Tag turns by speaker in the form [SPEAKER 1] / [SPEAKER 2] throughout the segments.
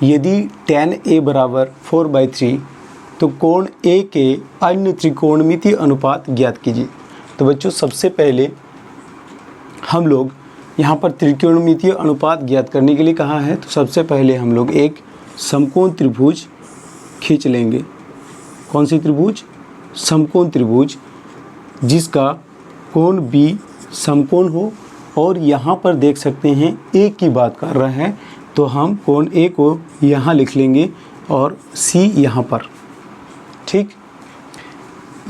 [SPEAKER 1] यदि tan A बराबर 4/3 तो कोण A के अन्य त्रिकोणमितीय अनुपात ज्ञात कीजिए। तो बच्चों सबसे पहले हम लोग यहाँ पर त्रिकोणमितीय अनुपात ज्ञात करने के लिए कहा है, तो सबसे पहले हम लोग एक समकोण त्रिभुज खींच लेंगे। कौन सी त्रिभुज? समकोण त्रिभुज, जिसका कोण B समकोण हो और यहाँ पर देख सकते हैं A की बात कर रहा है, तो हम कोण A को यहाँ लिख लेंगे और C यहाँ पर। ठीक,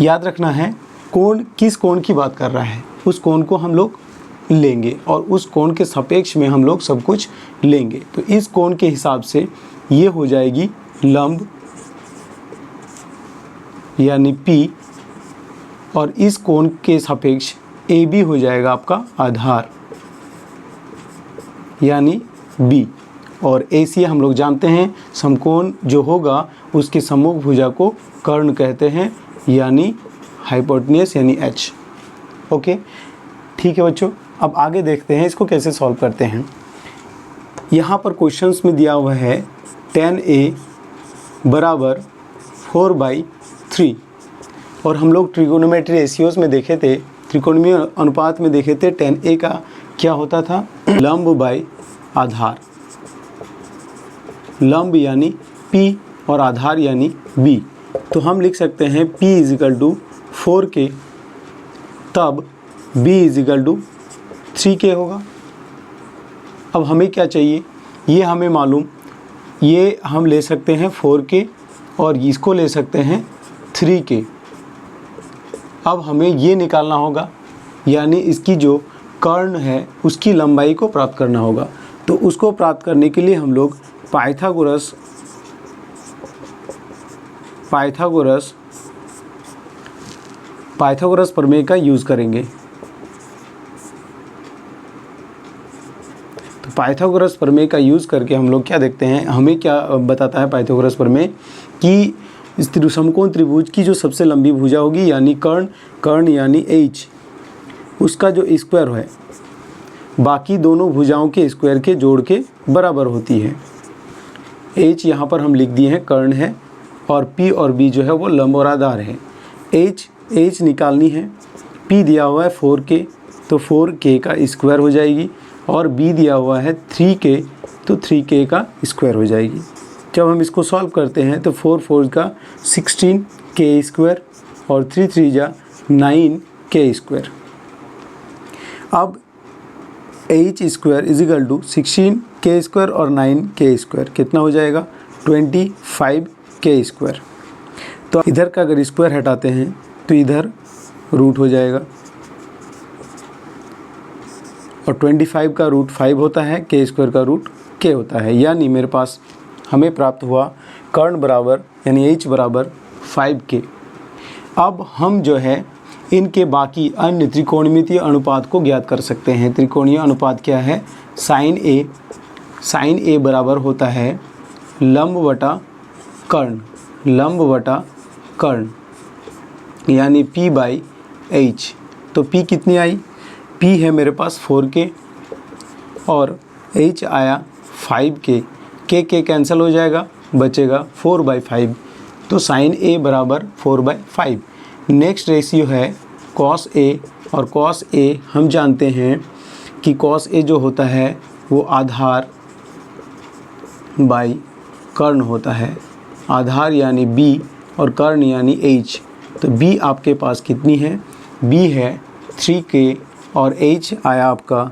[SPEAKER 1] याद रखना है कोण किस कोण की बात कर रहा है, उस कोण को हम लोग लेंगे और उस कोण के सापेक्ष में हम लोग सब कुछ लेंगे। तो इस कोण के हिसाब से ये हो जाएगी लंब यानी P, और इस कोण के सापेक्ष AB हो जाएगा आपका आधार यानी B, और AC हम लोग जानते हैं समकोण जो होगा उसके सम्मुख भुजा को कर्ण कहते हैं यानी हाइपोटेन्यूस यानी H। ओके, ठीक है बच्चों, अब आगे देखते हैं इसको कैसे सॉल्व करते हैं। यहाँ पर क्वेश्चंस में दिया हुआ है tan A बराबर 4/3, और हम लोग ट्रिगोनोमेट्री रेशियोज में देखे थे, त्रिकोणीय अनुपात में देखे थे tan A का क्या होता था, लंब बाय आधार। लंब यानी P और आधार यानी B, तो हम लिख सकते हैं P = 4K, तब B = 3K होगा। अब हमें क्या चाहिए, ये हमें मालूम, ये हम ले सकते हैं 4K और इसको ले सकते हैं 3K। अब हमें ये निकालना होगा, यानी इसकी जो कर्ण है उसकी लंबाई को प्राप्त करना होगा। तो उसको प्राप्त करने के लिए हम लोग पाइथागोरस प्रमेय का यूज़ करेंगे। तो पाइथागोरस प्रमेय का यूज़ करके हम लोग क्या देखते हैं, हमें क्या बताता है पाइथागोरस प्रमेय कि इस समकोण त्रिभुज की जो सबसे लंबी भुजा होगी यानी कर्ण यानी H, उसका जो स्क्वायर है बाकी दोनों भुजाओं के स्क्वायर के जोड़ के बराबर होती है। H यहाँ पर हम लिख दिए हैं कर्ण है, और P और B जो है वो लंब और आधार है। H निकालनी है, P दिया हुआ है 4K, तो 4K का स्क्वायर हो जाएगी, और B दिया हुआ है 3K, तो 3K का स्क्वायर हो जाएगी। जब हम इसको सॉल्व करते हैं तो 4 4 का 16K स्क्वायर और 3 3 जा 9K स्क्वायर। अब H स्क्वायर = 16K स्क्वायर और 9K स्क्वायर कितना हो जाएगा, 25K स्क्वायर। तो इधर का अगर स्क्वायर हटाते हैं तो इधर रूट हो जाएगा, और 25 का रूट 5 होता है, K स्क्वायर का रूट K होता है, यानी मेरे पास हमें प्राप्त हुआ कर्ण बराबर यानी H बराबर 5K। अब हम जो है इनके बाकी अन्य त्रिकोणमितीय अनुपात को ज्ञात कर सकते हैं। त्रिकोणीय अनुपात क्या है, साइन A बराबर होता है लंब बटा कर्ण यानी P/H। तो P कितनी आई, P है मेरे पास 4K और H आया 5K, K कैंसिल हो जाएगा, बचेगा 4/5, तो साइन A बराबर 4/5। नेक्स्ट रेशियो है cos A, और cos A हम जानते हैं कि cos A जो होता है वो आधार बाई कर्ण होता है, आधार यानी B और कर्ण यानी H। तो B आपके पास कितनी है, B है 3K और H आया आपका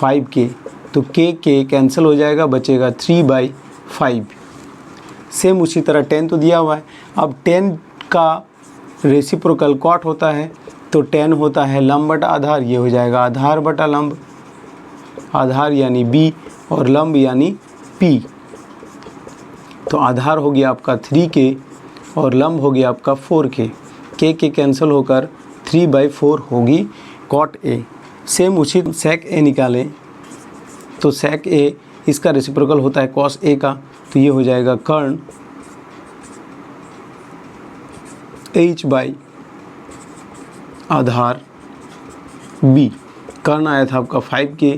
[SPEAKER 1] 5K, तो K कैंसिल हो जाएगा, बचेगा 3/5। सेम उसी तरह 10 तो दिया हुआ है। अब 10 का रेसिप्रोकल कॉट होता है, तो 10 होता है लंब बटा आधार, ये हो जाएगा आधार बटा लंब, आधार यानी B और लंब यानी P। तो आधार हो गया आपका 3K और लंब हो गया आपका 4K, K कैंसिल होकर 3/4 होगी कॉट A। सेम उसी sec A निकालें तो sec A इसका रेसिप्रोकल होता है cos A का, तो ये हो जाएगा कर्ण H बाई आधार B। कर्ण आया था आपका 5K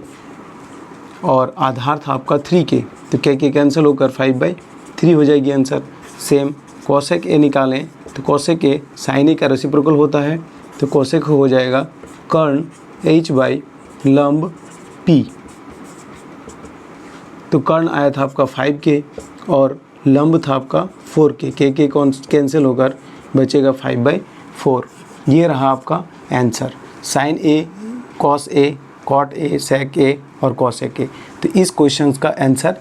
[SPEAKER 1] और आधार था आपका 3K, तो के कैंसिल होकर 5/3 हो जाएगी आंसर। सेम कोसेक ए निकालें तो कोसेक ए साइन ए का रेसिप्रोकल होता है, तो कोसेक हो जाएगा कर्ण h/लंब p। तो कर्ण आया था आपका 5k और लंब था आपका 4k, के कैंसिल होकर बचेगा 5/4। ये रहा आपका answer, sine A, cos A, cot A, sec A और कॉसेक ए। तो इस क्वेश्चन का आंसर